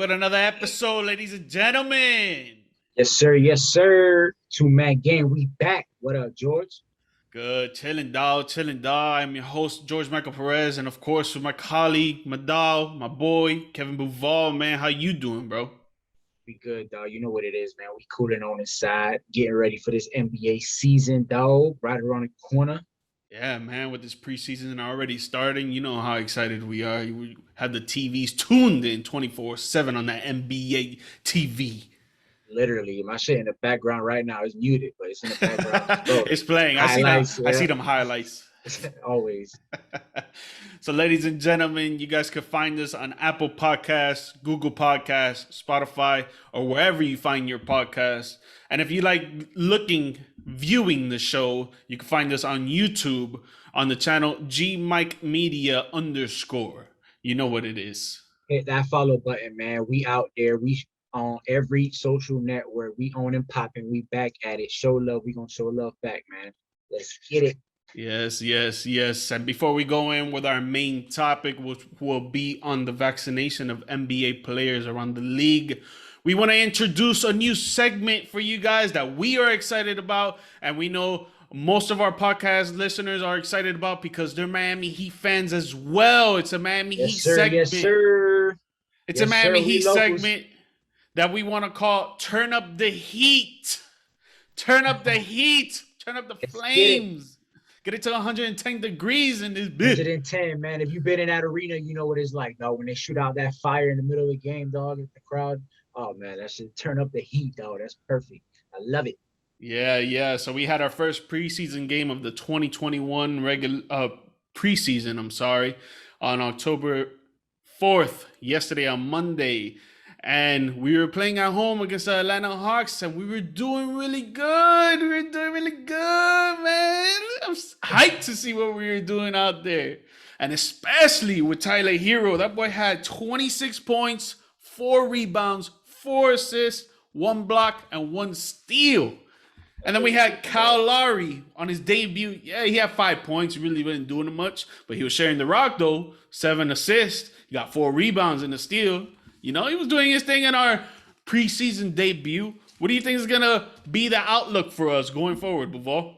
with another episode, ladies and gentlemen. Yes, sir. Yes, sir. Two-man game. We back. What up, George? Good, chilling, dog, chilling, dog. I'm your host, George Michael Perez, and of course, with my colleague, my dog, my boy, Kevin Bouval. Man, how you doing, bro? We good, dog. You know what it is, man. We cooling on inside, getting ready for this NBA season, dog. Right around the corner. Yeah, man, with this preseason already starting, you know how excited we are. We had the TVs tuned in 24/7 on that NBA TV. Literally, my shit in the background right now is muted, but it's in the background. Just, bro, It's playing. highlights, I see yeah. them highlights. Always. So, ladies and gentlemen, you guys can find us on Apple Podcasts, Google Podcasts, Spotify, or wherever you find your podcasts. And if you like viewing the show, you can find us on YouTube on the channel G Mike Media _. You know what it is. Hit that follow button, man. We out there. We on every social network. We on and popping. We back at it. Show love. We gonna show love back, man. Let's get it. Yes, yes, yes. And before we go in with our main topic, which will be on the vaccination of NBA players around the league, we want to introduce a new segment for you guys that we are excited about. And we know most of our podcast listeners are excited about because they're Miami Heat fans as well. It's a Miami Yes, Heat sir. segment. Yes, sir. It's Yes, a Miami sir. We Heat locals. segment that we want to call Turn Up the Heat. Turn up the heat. Turn up the Let's flames. Get it to 110 degrees in this bitch. 110, man. If you've been in that arena, you know what it's like, dog. When they shoot out that fire in the middle of the game, dog, at the crowd. Oh man, that should turn up the heat, dog. That's perfect. I love it. Yeah, yeah. So we had our first preseason game of the 2021 regular preseason, I'm sorry, on October 4th, yesterday on Monday. And we were playing at home against the Atlanta Hawks, and we were doing really good. We were doing really good, man. I'm hyped to see what we were doing out there. And especially with Tyler Hero. That boy had 26 points, 4 rebounds, 4 assists, 1 block, and 1 steal. And then we had Kyle Lowry on his debut. Yeah, he had 5 points. He really wasn't doing much, but he was sharing the rock, though. 7 assists. He got 4 rebounds and a steal. You know, he was doing his thing in our preseason debut. What do you think is going to be the outlook for us going forward, Bouval?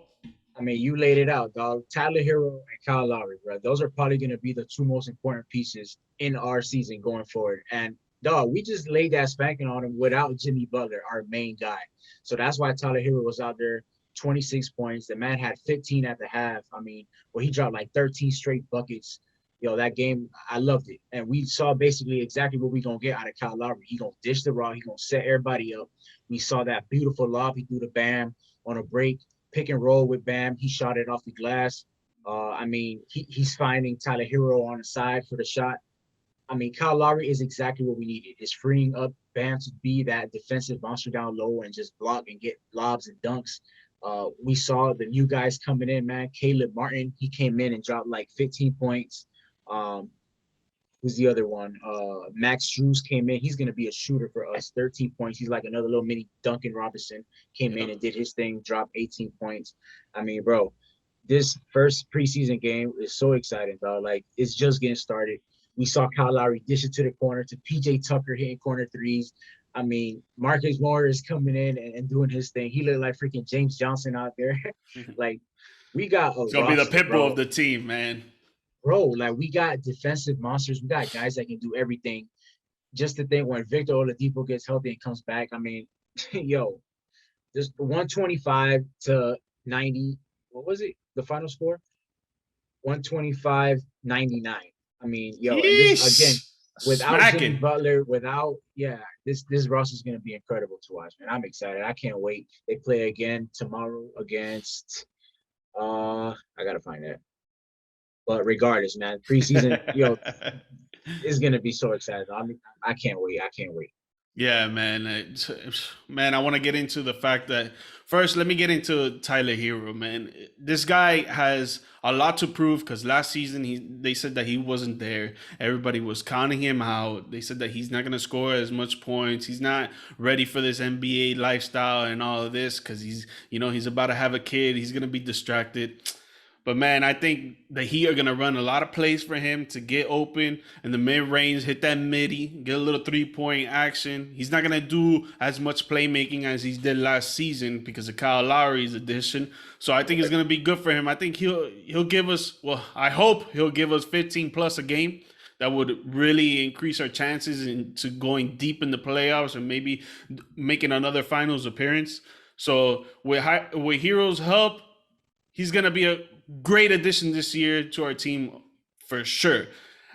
I mean, you laid it out, dog. Tyler Hero and Kyle Lowry, bro. Those are probably going to be the 2 most important pieces in our season going forward. And, dog, we just laid that spanking on him without Jimmy Butler, our main guy. So that's why Tyler Hero was out there, 26 points. The man had 15 at the half. I mean, well, he dropped like 13 straight buckets. That game, I loved it. And we saw basically exactly what we're going to get out of Kyle Lowry. He going to dish the rock. He going to set everybody up. We saw that beautiful lob. He threw to Bam on a break, pick and roll with Bam. He shot it off the glass. I mean, he's finding Tyler Hero on the side for the shot. I mean, Kyle Lowry is exactly what we needed. It's freeing up Bam to be that defensive monster down low and just block and get lobs and dunks. We saw the new guys coming in, man. Caleb Martin, he came in and dropped like 15 points. Who's the other one? Max Strus came in. He's going to be a shooter for us. 13 points. He's like another little mini Duncan Robinson. Came in and did his thing, dropped 18 points. I mean, bro, this first preseason game is so exciting, bro. Like, it's just getting started. We saw Kyle Lowry dish it to the corner to PJ Tucker hitting corner threes. I mean, Marcus Morris coming in and doing his thing. He looked like freaking James Johnson out there. Like, we got a It's going to be the roster, pit bull bro. of the team, man. Bro, like we got defensive monsters. We got guys that can do everything. Just to think when Victor Oladipo gets healthy and comes back, I mean, yo, just 125 to 90. What was it? The final score? 125-99. I mean, yo, and this again, without Jimmy Smacking. Butler, this roster is gonna be incredible to watch, man. I'm excited. I can't wait. They play again tomorrow against I gotta find that. But regardless, man, preseason, is gonna be so exciting. I mean, I can't wait. I can't wait. Yeah, man. Man, I want to get into the fact that first, let me get into Tyler Hero, man. This guy has a lot to prove because last season they said that he wasn't there. Everybody was counting him out. They said that he's not going to score as much points. He's not ready for this NBA lifestyle and all of this because he's about to have a kid. He's going to be distracted. But man, I think the Heat are gonna run a lot of plays for him to get open in the mid range, hit that midi, get a little 3 point action. He's not gonna do as much playmaking as he did last season because of Kyle Lowry's addition. So I think it's gonna be good for him. I think he'll give us, well, I hope he'll give us 15 plus a game. That would really increase our chances into going deep in the playoffs and maybe making another finals appearance. So with Hero's help, he's gonna be a great addition this year to our team for sure.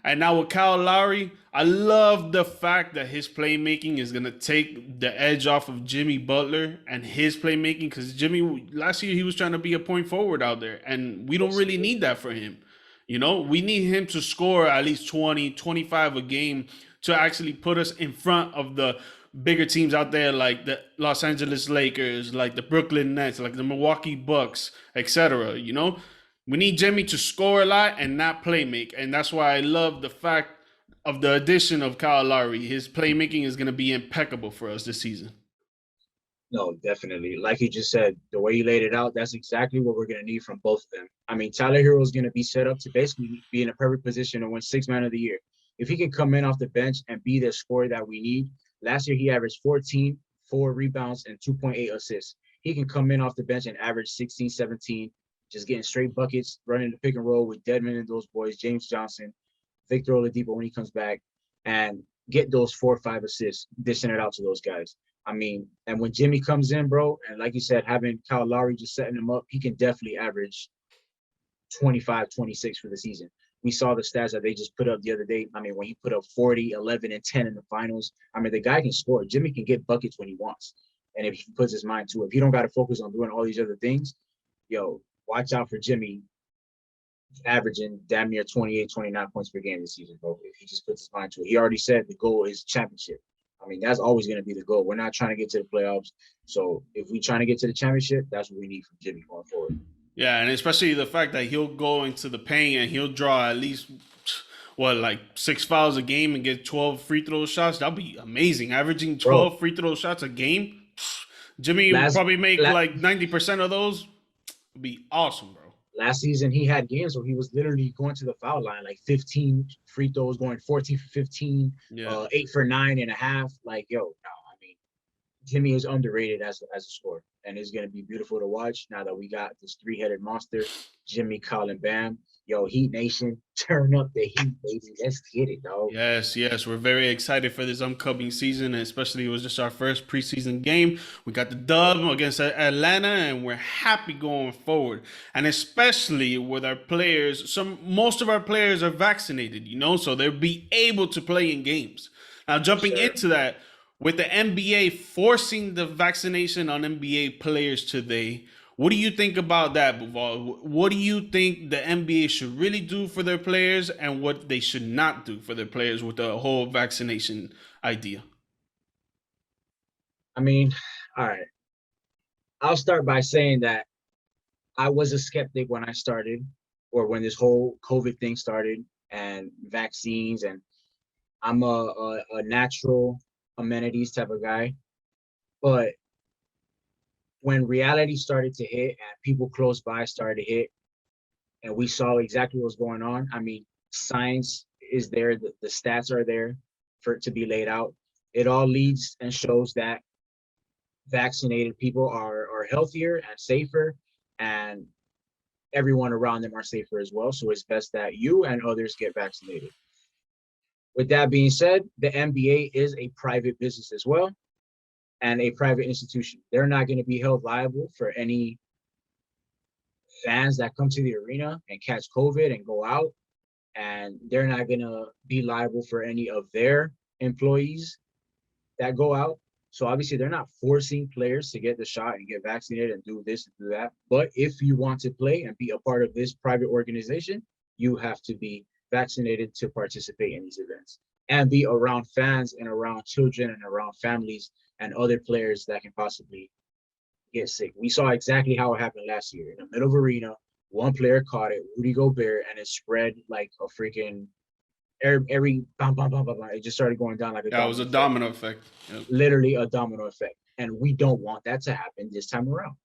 And now with Kyle Lowry, I love the fact that his playmaking is gonna take the edge off of Jimmy Butler and his playmaking because Jimmy last year he was trying to be a point forward out there, and we don't really need that for him. You know, we need him to score at least 20, 25 a game to actually put us in front of the bigger teams out there like the Los Angeles Lakers, like the Brooklyn Nets, like the Milwaukee Bucks, etc. You know, we need Jimmy to score a lot and not play make. And that's why I love the fact of the addition of Kyle Lowry. His playmaking is going to be impeccable for us this season. No, definitely. Like you just said, the way you laid it out, that's exactly what we're going to need from both of them. I mean, Tyler Hero is going to be set up to basically be in a perfect position to win Sixth Man of the Year. If he can come in off the bench and be the scorer that we need, last year he averaged 14, 4 rebounds, and 2.8 assists. He can come in off the bench and average 16, 17, just getting straight buckets, running the pick and roll with Deadman and those boys, James Johnson, Victor Oladipo when he comes back, and get those 4 or 5 assists, dishing it out to those guys. I mean, and when Jimmy comes in, bro, and like you said, having Kyle Lowry just setting him up, he can definitely average 25, 26 for the season. We saw the stats that they just put up the other day. I mean, when he put up 40, 11, and 10 in the finals, I mean, the guy can score. Jimmy can get buckets when he wants. And if he puts his mind to it, if he don't got to focus on doing all these other things, yo, watch out for Jimmy averaging damn near 28, 29 points per game this season, bro. If he just puts his mind to it. He already said the goal is championship. I mean, that's always going to be the goal. We're not trying to get to the playoffs. So if we're trying to get to the championship, that's what we need from Jimmy going forward. Yeah, and especially the fact that he'll go into the paint and he'll draw at least what like 6 fouls a game and get 12 free throw shots. That'll be amazing. Averaging 12 Bro, free throw shots a game. Jimmy will last probably make la- like 90% of those. It'd be awesome, bro. last season he had games where he was literally going to the foul line, like 15 free throws, going 14 for 15, Yeah. 8 for 9.5. Like, yo, no, I mean, Jimmy is underrated as a scorer, and it's gonna be beautiful to watch now that we got this 3-headed monster, Jimmy, Colin, Bam. Yo, Heat Nation, turn up the heat, baby. Let's get it, dog. Yes, yes, we're very excited for this upcoming season, and especially it was just our first preseason game. We got the dub against Atlanta, and we're happy going forward. And especially with our players, most of our players are vaccinated, you know, so they'll be able to play in games. Now, jumping Sure. into that, with the NBA forcing the vaccination on NBA players today, what do you think about that, Buval? What do you think the NBA should really do for their players and what they should not do for their players with the whole vaccination idea? I mean, all right. I'll start by saying that I was a skeptic when I started, or when this whole COVID thing started, and vaccines, and I'm a natural amenities type of guy. But when reality started to hit and people close by started to hit, and we saw exactly what was going on, I mean, science is there, the stats are there for it to be laid out. It all leads and shows that vaccinated people are healthier and safer, and everyone around them are safer as well. So it's best that you and others get vaccinated. With that being said, the NBA is a private business as well, and a private institution. They're not going to be held liable for any fans that come to the arena and catch COVID and go out. And they're not going to be liable for any of their employees that go out. So obviously they're not forcing players to get the shot and get vaccinated and do this and do that. But if you want to play and be a part of this private organization, you have to be vaccinated to participate in these events and be around fans and around children and around families and other players that can possibly get sick. We saw exactly how it happened last year in the middle of arena. One player caught it, Rudy Gobert, and it spread like a freaking every bam, bam, bam, bam, bam. It just started going down like a That was domino a effect. domino effect. Yep. Literally a domino effect. And we don't want that to happen this time around.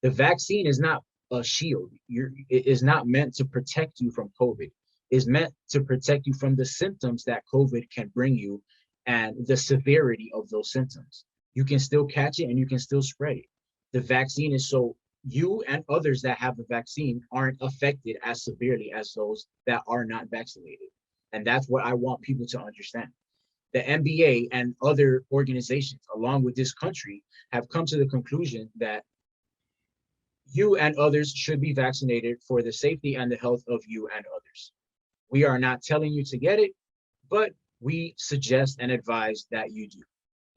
The vaccine is not a shield. It is not meant to protect you from COVID. It's meant to protect you from the symptoms that COVID can bring you and the severity of those symptoms. You can still catch it and you can still spread it. The vaccine is so you and others that have the vaccine aren't affected as severely as those that are not vaccinated. And that's what I want people to understand. The NBA and other organizations, along with this country, have come to the conclusion that you and others should be vaccinated for the safety and the health of you and others. We are not telling you to get it, but we suggest and advise that you do.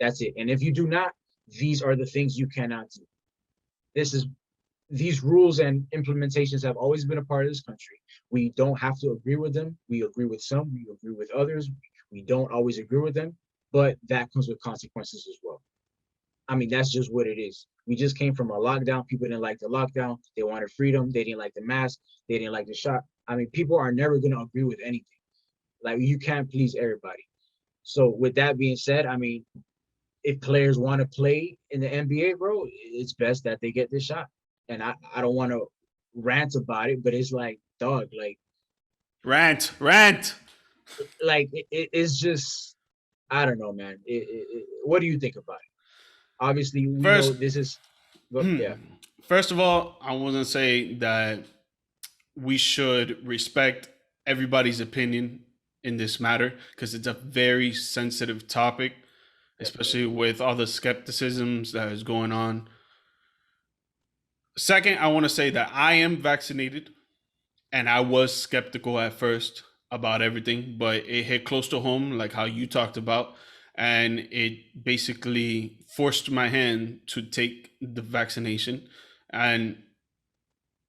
That's it. And if you do not, these are the things you cannot do. These rules and implementations have always been a part of this country. We don't have to agree with them. We agree with some, we agree with others. We don't always agree with them, but that comes with consequences as well. I mean, that's just what it is. We just came from a lockdown. People didn't like the lockdown. They wanted freedom. They didn't like the mask. They didn't like the shot. I mean, people are never going to agree with anything. Like, you can't please everybody. So with that being said, I mean, if players want to play in the NBA, bro, it's best that they get this shot. And I don't want to rant about it, but it's like, dog, Rant. It's just, I don't know, man. What do you think about it? Obviously, we know First, this is, yeah. First of all, I want to say that we should respect everybody's opinion in this matter because it's a very sensitive topic, especially with all the skepticisms that is going on. Second, I want to say that I am vaccinated and I was skeptical at first about everything, but it hit close to home, like how you talked about, and it basically forced my hand to take the vaccination. And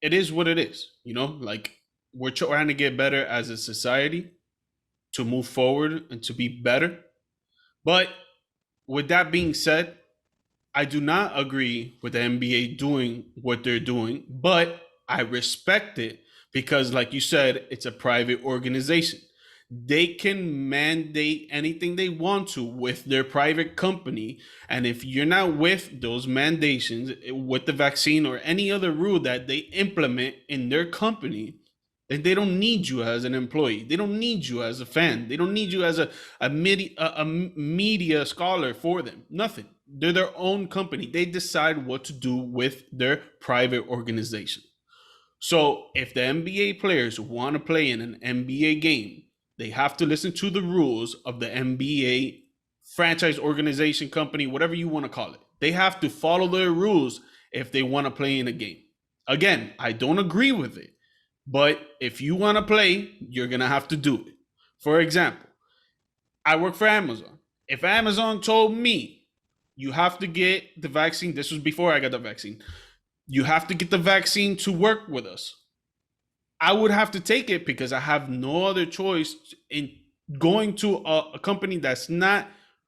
it is what it is, like we're trying to get better as a society to move forward and to be better. But with that being said, I do not agree with the NBA doing what they're doing, but I respect it because, like you said, it's a private organization. They can mandate anything they want to with their private company. And if you're not with those mandations, with the vaccine or any other rule that they implement in their company, then they don't need you as an employee. They don't need you as a fan. They don't need you as a media scholar for them. Nothing. They're their own company. They decide what to do with their private organization. So if the NBA players want to play in an NBA game, they have to listen to the rules of the NBA franchise organization company, whatever you want to call it. They have to follow their rules if they want to play in a game. Again, I don't agree with it, but if you want to play, you're going to have to do it. For example, I work for Amazon. If Amazon told me you have to get the vaccine, this was before I got the vaccine, you have to get the vaccine to work with us, I would have to take it because I have no other choice in going to a company that's not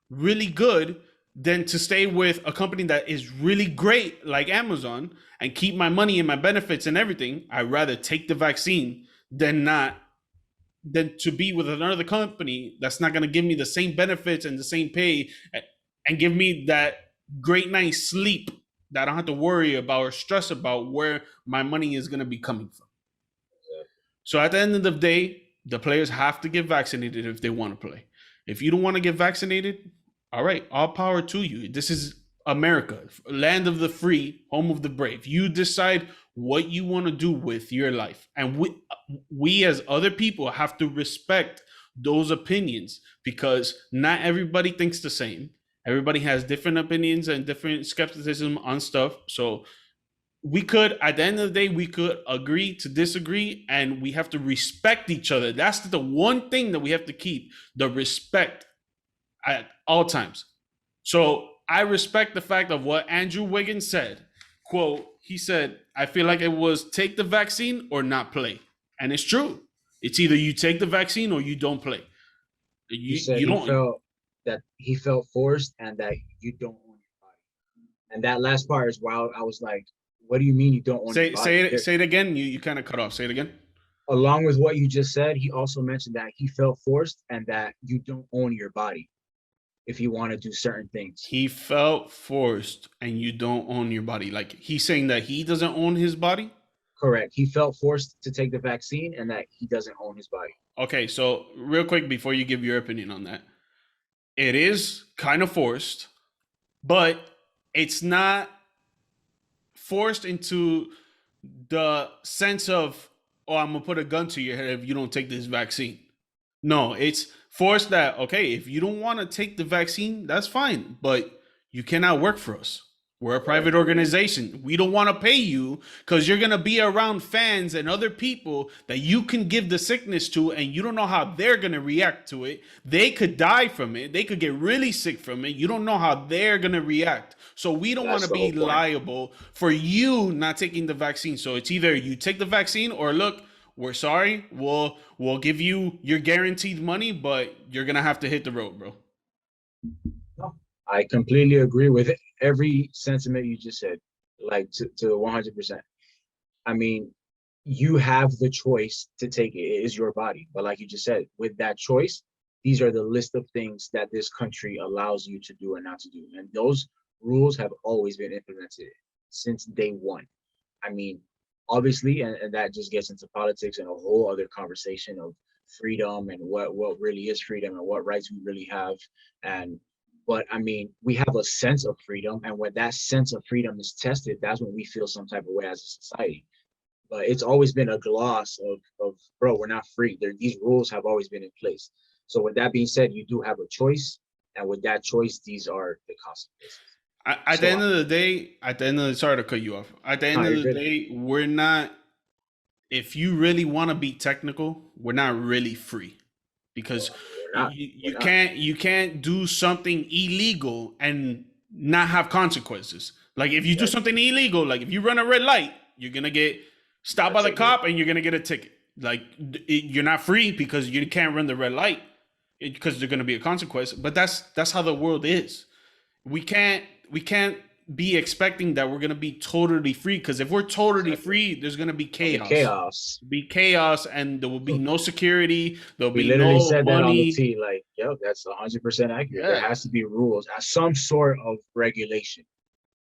really good than to stay with a company that is really great like Amazon and keep my money and my benefits and everything. I'd rather take the vaccine than to be with another company that's not going to give me the same benefits and the same pay and give me that great night's sleep that I don't have to worry about or stress about where my money is going to be coming from. So at the end of the day, the players have to get vaccinated if they want to play. If you don't want to get vaccinated, all right, all power to you. This is America, land of the free, home of the brave. You decide what you want to do with your life. And we as other people have to respect those opinions because not everybody thinks the same. Everybody has different opinions and different skepticism on stuff. So we could, at the end of the day, we could agree to disagree, and we have to respect each other. That's the one thing that we have to keep, the respect at all times. So I respect the fact of what Andrew Wiggins said. Quote, he said, I feel like it was take the vaccine or not play. And it's true. It's either you take the vaccine or you don't play. He said he felt forced and that you don't own your body. And that last part is why I was like, what do you mean you don't own your body? Say it again. You kind of cut off. Say it again. Along with what you just said, he also mentioned that he felt forced and that you don't own your body if you want to do certain things. He felt forced and you don't own your body. Like he's saying that he doesn't own his body? Correct. He felt forced to take the vaccine and that he doesn't own his body. Okay, so real quick before you give your opinion on that, it is kind of forced, but it's not forced into the sense of, oh, I'm gonna put a gun to your head if you don't take this vaccine. No, it's forced that, okay, if you don't want to take the vaccine, that's fine, but you cannot work for us. We're a Right. private organization. We don't want to pay you because you're going to be around fans and other people that you can give the sickness to, and you don't know how they're going to react to it. They could die from it. They could get really sick from it. You don't know how they're going to react. So we don't want That's to the whole be point. liable for you not taking the vaccine. So it's either you take the vaccine or look, we're sorry. We'll give you your guaranteed money, but you're gonna have to hit the road, bro. No, I completely agree with every sentiment you just said, like to 100%. I mean, you have the choice to take it. It is your body. But like you just said, with that choice, these are the list of things that this country allows you to do and not to do. And those rules have always been implemented since day one. I mean, obviously, and that just gets into politics and a whole other conversation of freedom and what really is freedom and what rights we really have. And but I mean, we have a sense of freedom, and when that sense of freedom is tested, that's when we feel some type of way as a society. But it's always been a gloss of bro, we're not free. These rules have always been in place. So with that being said, you do have a choice, and with that choice, these are the consequences. At the So end of the day, sorry to cut you off. At the no, end of you're the good. day, we're not. If you really want to be technical, we're not really free because We're not. you We're not. can't do something illegal and not have consequences. Like if you do Exactly. something illegal, like if you run a red light, you're gonna get stopped A by the ticket. cop and you're gonna get a ticket. Like you're not free because you can't run the red light because there's gonna be a consequence. But that's how the world is. We can't be expecting that we're gonna be totally free because if we're totally Exactly. free, there's gonna be There'll be chaos. chaos. Be chaos, and there will be no security. There'll We be literally no said that on the money. T. Like, yo, that's 100% accurate. There Yeah, has to be rules, some sort of regulation,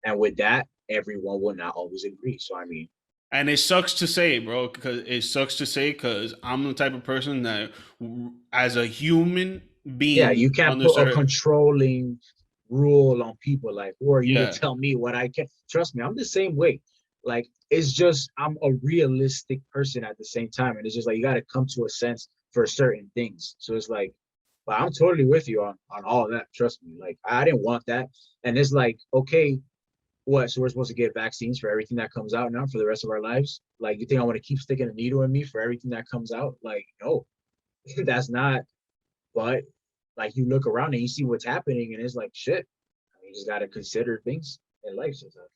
and with that, everyone will not always agree. So I mean, and it sucks to say, bro, because I'm the type of person that, as a human yeah, you being can't on this put a earth, controlling rule on people. Like, who are you to yeah, tell me what I can? Trust me, I'm the same way. Like, it's just I'm a realistic person at the same time, and it's just like you got to come to a sense for certain things. So it's like, but I'm totally with you on all of that. Trust me. Like, I didn't want that, and it's like, okay, what? So we're supposed to get vaccines for everything that comes out now for the rest of our lives? Like, you think I want to keep sticking a needle in me for everything that comes out? Like, no, that's not. But like you look around and you see what's happening, and it's like shit. I mean, you just got to consider things in life sometimes.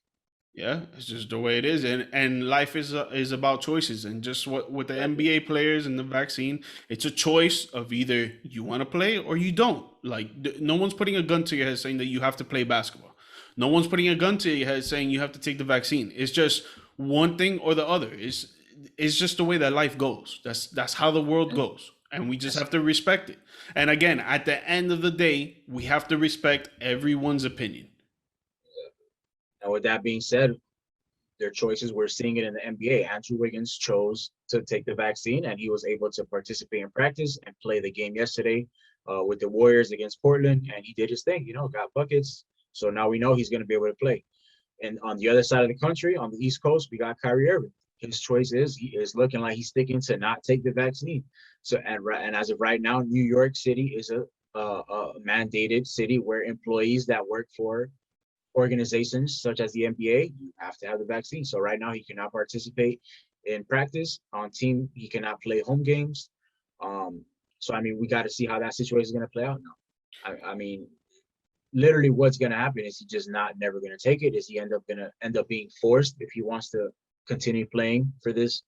yeah, it's just the way it is, and life is about choices, and just what with the Exactly. NBA players and the vaccine, it's a choice of either you want to play or you don't. Like no one's putting a gun to your head saying that you have to play basketball. No one's putting a gun to your head saying you have to take the vaccine. It's just one thing or the other. It's just the way that life goes. That's how the world And goes, and we just that's have to respect it. And again, at the end of the day, we have to respect everyone's opinion. and with that being said, their choices, we're seeing it in the NBA. Andrew Wiggins chose to take the vaccine, and he was able to participate in practice and play the game yesterday with the Warriors against Portland, and he did his thing. You know, got buckets. So now we know he's going to be able to play. And on the other side of the country, on the East Coast, we got Kyrie Irving. His choice is he is looking like he's sticking to not take the vaccine. So and as of right now, New York City is a mandated city where employees that work for organizations such as the NBA, you have to have the vaccine. So right now, he cannot participate in practice on team. He cannot play home games. Um, so I mean, we got to see how that situation is going to play out now. I mean, literally what's going to happen is he just not never going to take it. Is he going to end up being forced if he wants to continue playing for this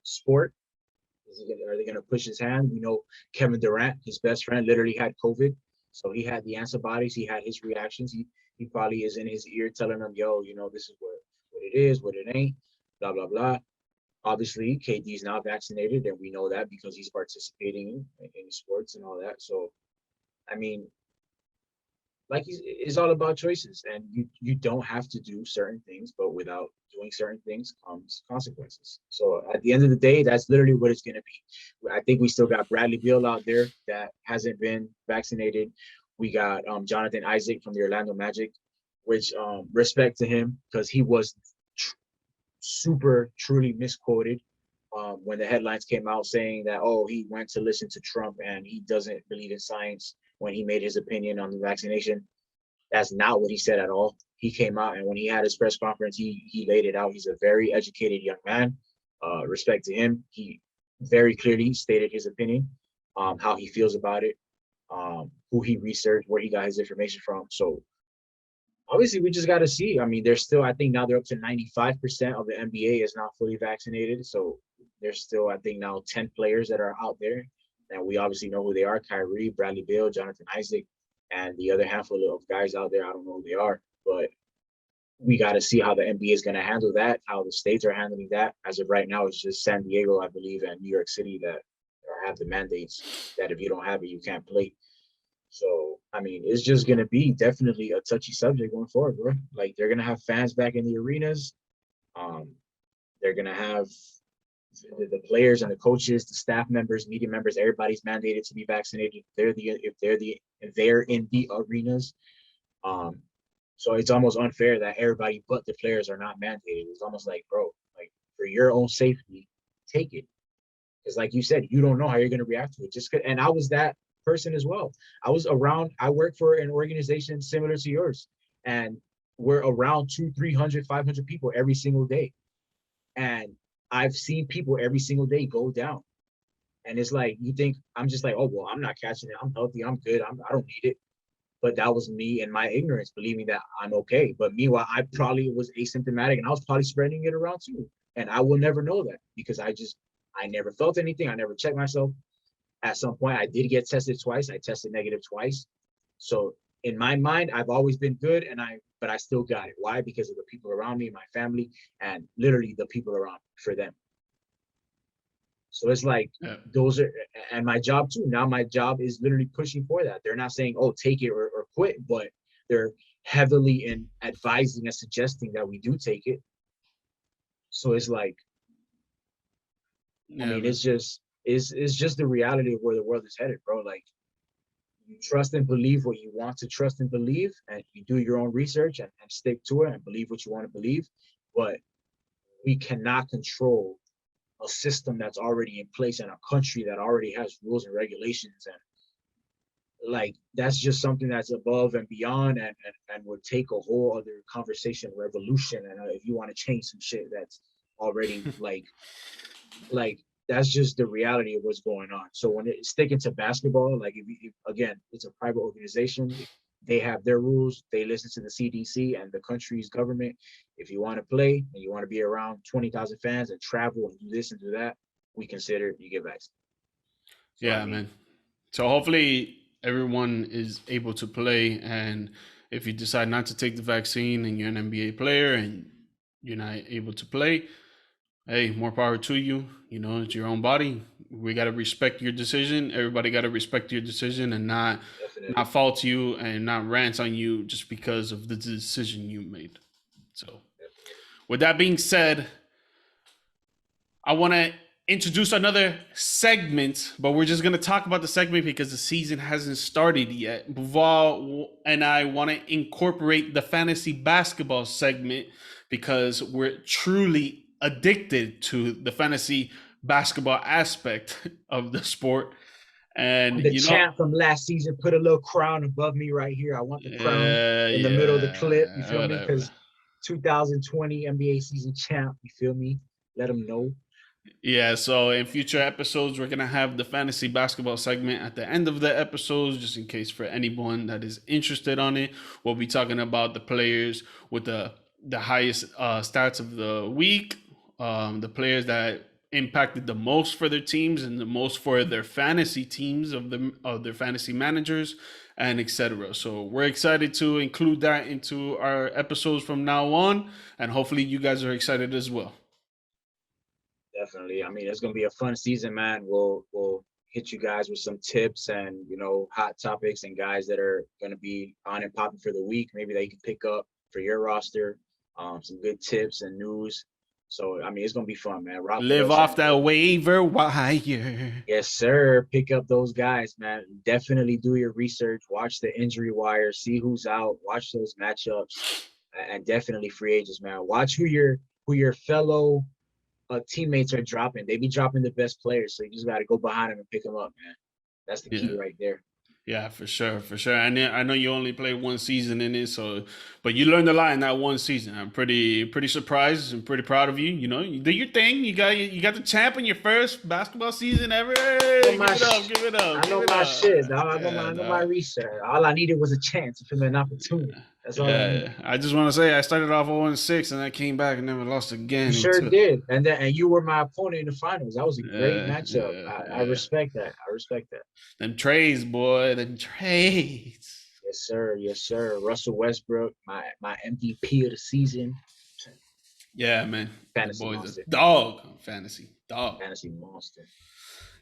sport? Are they going to push his hand? We know Kevin Durant, his best friend, literally had COVID, so he had the antibodies. He had his reactions. He probably is in his ear telling him, "Yo, you know this is what it is, what it ain't." Blah blah blah. Obviously, KD's not vaccinated, and we know that because he's participating in sports and all that. So, I mean, like it's all about choices, and you don't have to do certain things, but without doing certain things comes consequences. So at the end of the day, that's literally what it's going to be. I think we still got Bradley Beal out there that hasn't been vaccinated. We got Jonathan Isaac from the Orlando Magic, which respect to him because he was super truly misquoted when the headlines came out saying that, oh, he went to listen to Trump and he doesn't believe in science when he made his opinion on the vaccination. That's not what he said at all. He came out, and when he had his press conference, he laid it out. He's a very educated young man. Respect to him. He very clearly stated his opinion, how he feels about it, who he researched, where he got his information from. So obviously, we just got to see. I mean, there's still, I think now they're up to 95% of the NBA is not fully vaccinated. So there's still, I think now 10 players that are out there, and we obviously know who they are: Kyrie, Bradley Beal, Jonathan Isaac, and the other handful of guys out there. I don't know who they are, but we got to see how the NBA is going to handle that, how the states are handling that. As of right now, it's just San Diego, I believe, and New York City that have the mandates that if you don't have it, you can't play. So, I mean, it's just going to be definitely a touchy subject going forward, bro. Like, they're going to have fans back in the arenas. Um, they're going to have the players and the coaches, the staff members, media members, everybody's mandated to be vaccinated. If they're in the arenas. So it's almost unfair that everybody but the players are not mandated. It's almost like, bro, like for your own safety, take it. Because like you said, you don't know how you're going to react to it. And I was that person as well. I work for an organization similar to yours, and we're around 200, 300, 500 people every single day. And I've seen people every single day go down. And it's like, you think, I'm just like, oh, well, I'm not catching it. I'm healthy. I'm good. I don't need it. But that was me and my ignorance, believing that I'm okay. But meanwhile, I probably was asymptomatic, and I was probably spreading it around too. And I will never know that because I never felt anything. I never checked myself. At some point, I did get tested twice. I tested negative twice. So in my mind, I've always been good, but I still got it. Why? Because of the people around me, my family, and literally the people around me, for them. So it's like, Yeah. those are, and my job too. Now my job is literally pushing for that. They're not saying, oh, take it or quit, but they're heavily in advising and suggesting that we do take it. So it's like, I Yeah, mean, man. it's just the reality of where the world is headed, bro. Like, you trust and believe what you want to trust and believe, and you do your own research and stick to it and believe what you want to believe. But we cannot control a system that's already in place and a country that already has rules and regulations, and like that's just something that's above and beyond, and would take a whole other conversation, revolution. And if you want to change some shit that's already like that's just the reality of what's going on. So when it's sticking to basketball, like if again, it's a private organization. They have their rules. They listen to the CDC and the country's government. If you want to play and you want to be around 20,000 fans and travel and do this and do that, we consider you get vaccinated. So I Yeah, mean, man. So hopefully everyone is able to play. And if you decide not to take the vaccine and you're an NBA player and you're not able to play, hey, more power to you. You know, it's your own body. We got to respect your decision. Everybody got to respect your decision and not definitely. fault you and not rant on you just because of the decision you made. So, Definitely. with that being said, I want to introduce another segment, but we're just going to talk about the segment because the season hasn't started yet. Buval and I want to incorporate the fantasy basketball segment because we're truly addicted to the fantasy basketball aspect of the sport. And, I'm the you know, champ from last season. Put a little crown above me right here. I want the crown in the middle of the clip. You yeah, feel me? whatever. Because 2020 NBA season champ. You feel me? Let them know. Yeah, so in future episodes, we're gonna have the fantasy basketball segment at the end of the episodes, just in case for anyone that is interested on it. We'll be talking about the players with the highest stats of the week, the players that impacted the most for their teams and the most for their fantasy teams of their fantasy managers, and etc. So we're excited to include that into our episodes from now on, and hopefully you guys are excited as well. Definitely. I mean, it's gonna be a fun season, man. We'll hit you guys with some tips and hot topics and guys that are going to be on and popping for the week. Maybe that you can pick up for your roster. Some good tips and news. So I mean, it's gonna be fun, man. Rock with Live us. off that waiver wire. Yes, sir. Pick up those guys, man. Definitely do your research. Watch the injury wire. See who's out. Watch those matchups, and definitely free agents, man. Watch who your fellow teammates are dropping. They be dropping the best players, so you just got to go behind them and pick them up, man. That's the key right there. Yeah, for sure, for sure. I know you only played one season in it, but you learned a lot in that one season. I'm pretty surprised and pretty proud of you. You did your thing. You got the champ in your first basketball season ever. Hey, give it up. I know my shit, dog. I know my research. All I needed was a chance for an opportunity. That's all I need. I just want to say I started off 0-6 and I came back and never lost again. You sure did. And you were my opponent in the finals. That was a great matchup. I respect that. Them trades, boy. Them trades. Yes, sir. Yes, sir. Russell Westbrook, my MVP of the season. Yeah, man. Fantasy monster. Dog. Fantasy. Dog. Fantasy monster.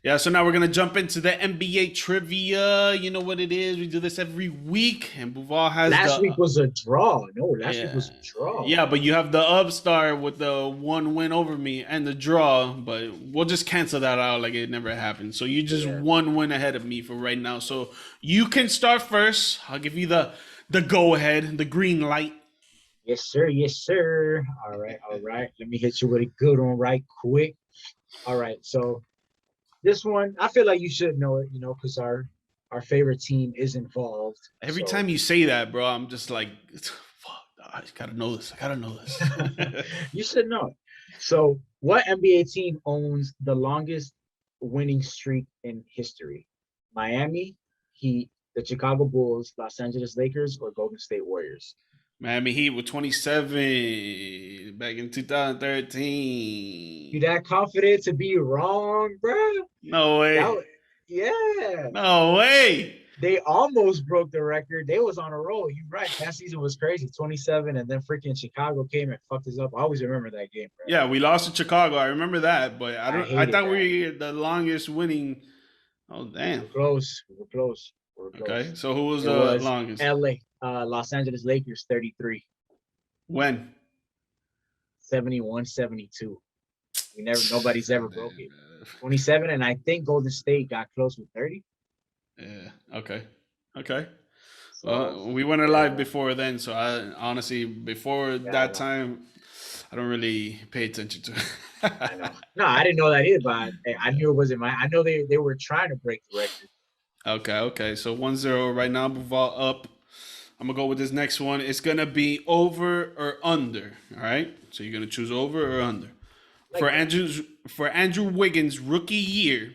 Yeah, so now we're going to jump into the NBA trivia. You know what it is. We do this every week. And Buval has Last week was a draw. No, last week was a draw. Yeah, but you have the upstart with the one win over me and the draw. But we'll just cancel that out like it never happened. So you just one win ahead of me for right now. So you can start first. I'll give you the go-ahead, the green light. Yes, sir. Yes, sir. All right. Let me hit you with a good one right quick. All right, so this one, I feel like you should know it, because our favorite team is involved. Every time you say that, bro, I'm just like, fuck, I gotta know this. You should know it. So, what NBA team owns the longest winning streak in history? Miami Heat, the Chicago Bulls, Los Angeles Lakers, or Golden State Warriors? Miami Heat with 27 back in 2013. You that confident to be wrong, bro? No way. Yeah. No way. They almost broke the record. They was on a roll. You're right. That season was crazy. 27, and then freaking Chicago came and fucked us up. I always remember that game, bro. Yeah, we lost to Chicago. I remember that, but I thought we were the longest winning. Oh, damn. We're close. Okay, so who was the longest? Los Angeles Lakers, 33. When? 71-72. Nobody's ever broke it. 27, and I think Golden State got close with 30. Yeah. Okay. Well, we went live before then, so I honestly before that time, I don't really pay attention to it. I know. No, I didn't know that either, but I knew it wasn't mine. I know they were trying to break the record. Okay. So 1-0 right now. Buval up. I'm gonna go with this next one. It's gonna be over or under. All right. So you're gonna choose over or under. For Andrew Wiggins' rookie year,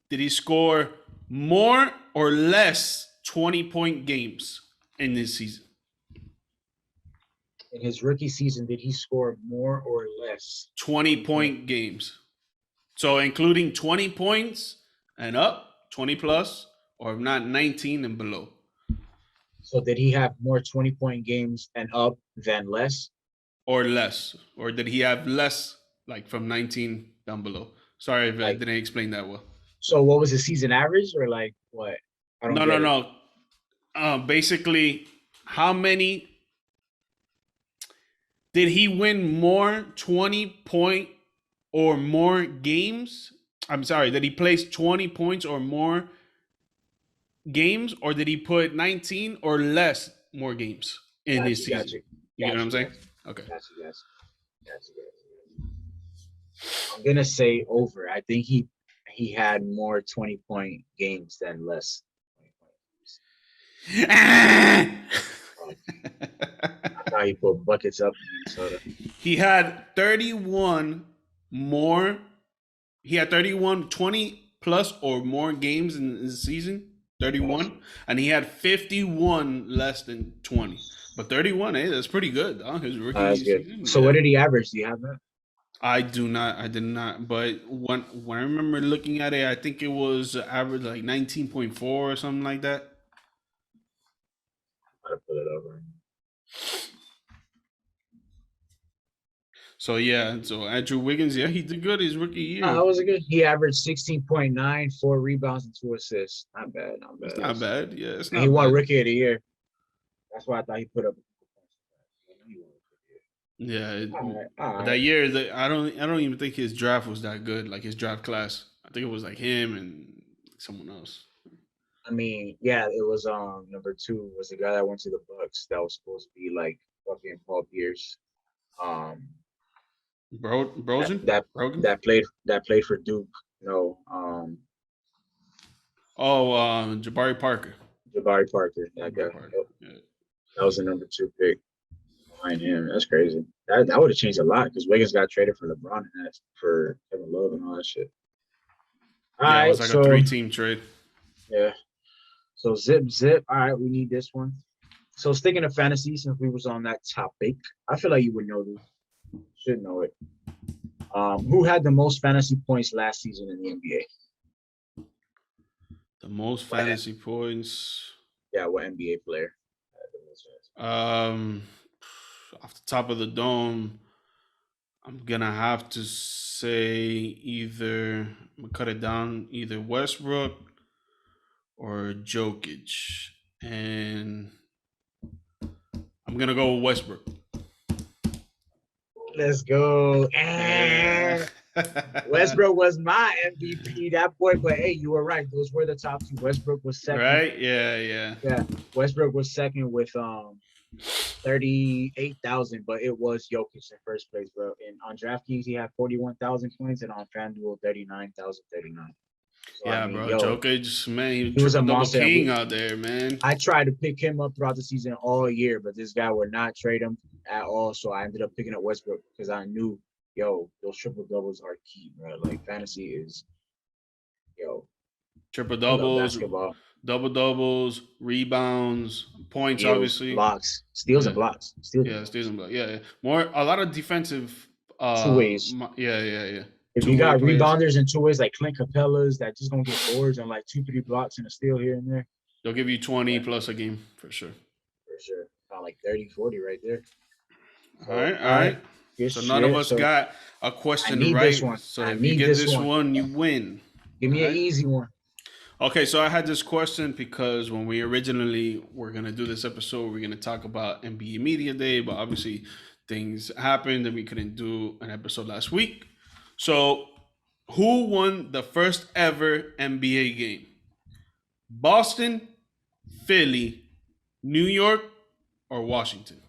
did he score more or less 20-point games in this season? In his rookie season, did he score more or less 20-point games? So including 20 points and up, 20 plus, or not 19 and below. So did he have more 20-point games and up than less? Or less. Or did he have less, like from 19 down below? Sorry if I didn't explain that well. So what was the season average, or like what? No. Basically, how many did he win more 20-point or more games? I'm sorry, did he place 20 points or more games, or did he put 19 or less more games in his season? You get what I'm saying? Okay. Gotcha. I'm gonna say over. I think he had more 20-point games than less. I thought he put buckets up in Minnesota. He had 31 more. He had 31, 20 plus or more games in the season. 31, and he had 51 less than 20. But 31, that's pretty good. His rookie season. Good. So what did he average? Do you have that? I did not. But when I remember looking at it, I think it was average like 19.4 or something like that. I'll put it over. So yeah, so Andrew Wiggins, yeah, he did good his rookie year. That was a good. He averaged 16.9, 4 rebounds, and 2 assists. Not bad, not bad. It's not bad. Yeah, it's And he not won bad. Rookie of the Year. That's why I thought he put up. Yeah, All right, all but right. that year, I don't even think his draft was that good. Like his draft class, I think it was like him and someone else. I mean, yeah, it was number 2 was the guy that went to the Bucks that was supposed to be like fucking Paul Pierce. Um, that Brosen, that Brogan. that played for Duke. No, Oh, Jabari Parker. Jabari Parker. That guy. Jabari Parker. Yep, Yeah. that was the number 2 pick behind him. That's crazy. That would have changed a lot because Wiggins got traded for LeBron and that for Kevin Love and all that shit. All Yeah, it was right, like a so 3-team trade. yeah, so zip. All right, we need this one. So sticking to fantasy, since we was on that topic, I feel like you would know this. Should know it. Who had the most fantasy points last season in the NBA? The most What, fantasy points. yeah, what NBA player had the most fantasy Um, off the top of the dome, I'm gonna have to say either I'm gonna cut it down, either Westbrook or Jokic, and I'm gonna go with Westbrook. points? Let's go. Westbrook was my MVP that boy, but hey, you were right. Those were the top 2. Westbrook was second. Right? Yeah. Yeah, Westbrook was second with 38,000, but it was Jokic in first place, bro. And on DraftKings, he had 41,000 points, and on FanDuel, 39,039. So I Yeah, mean, bro. yo, Jokic, man, he was he was a triple double monster. king out there, man. I tried to pick him up throughout the season all year, but this guy would not trade him at all. So I ended up picking up Westbrook because I knew, yo, those triple doubles are key, bro. Like fantasy is, yo, Triple I love doubles, basketball. double doubles, rebounds, points, Steals, obviously. blocks, steals and Yeah, blocks, steals and yeah, blocks. Stephen Black. Yeah. More a lot of defensive. Two ways. Yeah. If you 2-way got players. rebounders in 2 ways, like Clint Capella's that just gonna get boards and like 2, 3 blocks and a steal here and there, They'll give you 20 yeah, plus a game for sure. for sure. About like 30, 40 right there. All So, right, all all right, right. good So none of shit. us So got a I question need this right. one. So I if you need get this this one. one, you win. Give me All an right. easy one. Okay, so I had this question because when we originally were gonna do this episode, we're gonna talk about NBA Media Day, but obviously things happened and we couldn't do an episode last week. So, who won the first ever NBA game? Boston, Philly, New York, or Washington?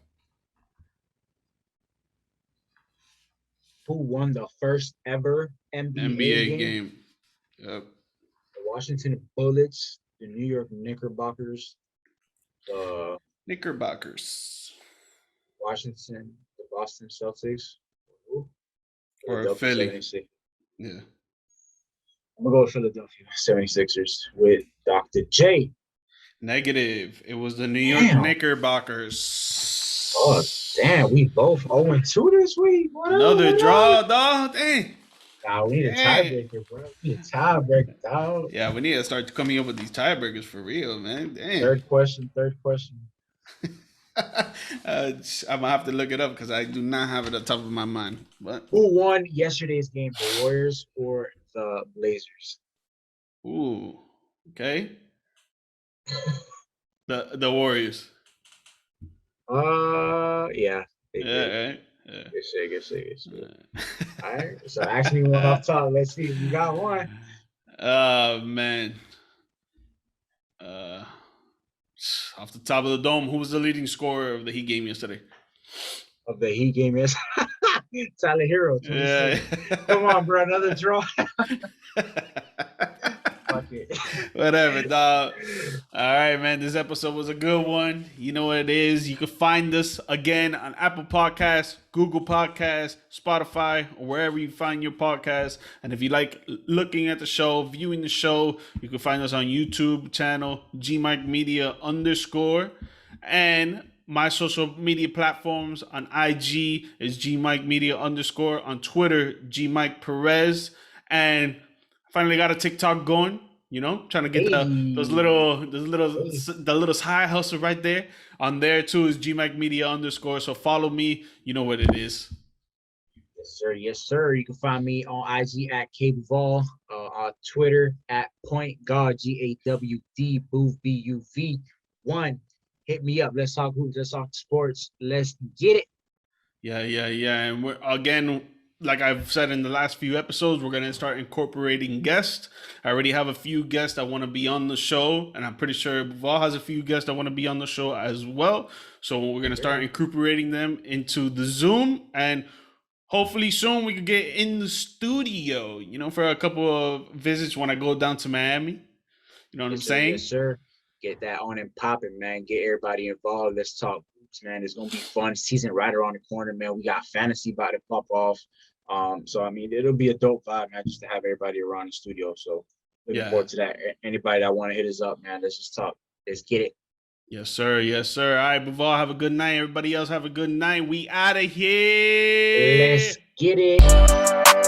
Who won the first ever NBA NBA game? game. Yep. The Washington Bullets, the New York Knickerbockers, the Knickerbockers the Boston Celtics, or Philadelphia Philly. 76. Yeah. I'm gonna go with Philadelphia 76ers with Dr. J. Negative. It was the New York Damn. Knickerbockers. Oh, damn. We both 0-2 this week. Another draw, dog. Dang. Nah, we need a tiebreaker, bro. We need a tiebreaker, dog. Yeah, we need to start coming up with these tiebreakers for real, man. Damn. Third question. I'm gonna have to look it up because I do not have it at the top of my mind. But Who won yesterday's game, the Warriors or the Blazers? ooh, okay. The Warriors. Yeah. They Yeah, did. right. Yeah. Good shit. All right. So actually one off top. Let's see. You got one. Oh man. Off the top of the dome, who was the leading scorer of the Heat game yesterday? Of the Heat game is Tyler Hero. Yeah. Come on, bro. Another draw. Fuck it. Whatever, dog. All right, man. This episode was a good one. You know what it is. You can find us again on Apple Podcasts, Google Podcasts, Spotify, or wherever you find your podcasts. And if you like looking at the show, viewing the show, you can find us on YouTube channel, GMikeMedia_. And my social media platforms on IG is GMikeMedia_. On Twitter, GMikePerez. And finally got a TikTok going, you know, trying to get the little high hustle right there. On there too is GMikeMedia_. So follow me. You know what it is. sir. Yes, sir. You can find me on IG at Cableval, on Twitter at Point Guard GAWD Booth BUV1. Hit me up. Let's talk hoops. Let's talk sports. Let's get it. Yeah. And we're again, like I've said in the last few episodes, we're gonna start incorporating guests. I already have a few guests that want to be on the show, and I'm pretty sure Val has a few guests that want to be on the show as well. So we're gonna start incorporating them into the Zoom, and hopefully soon we could get in the studio. For a couple of visits when I go down to Miami. You know what I'm Yes, sir. Yes, saying? sir. Get that on and popping, man. Get everybody involved. Let's talk hoops, man. It's gonna be fun. Season right around the corner, man. We got fantasy about to pop off. So I mean, it'll be a dope vibe, man, just to have everybody around the studio. So looking forward to that. Anybody that want to hit us up, man, let's just talk. Let's get it. Yes, sir. Yes, sir. All right, Baval, have a good night. Everybody else have a good night. We out of here. Let's get it.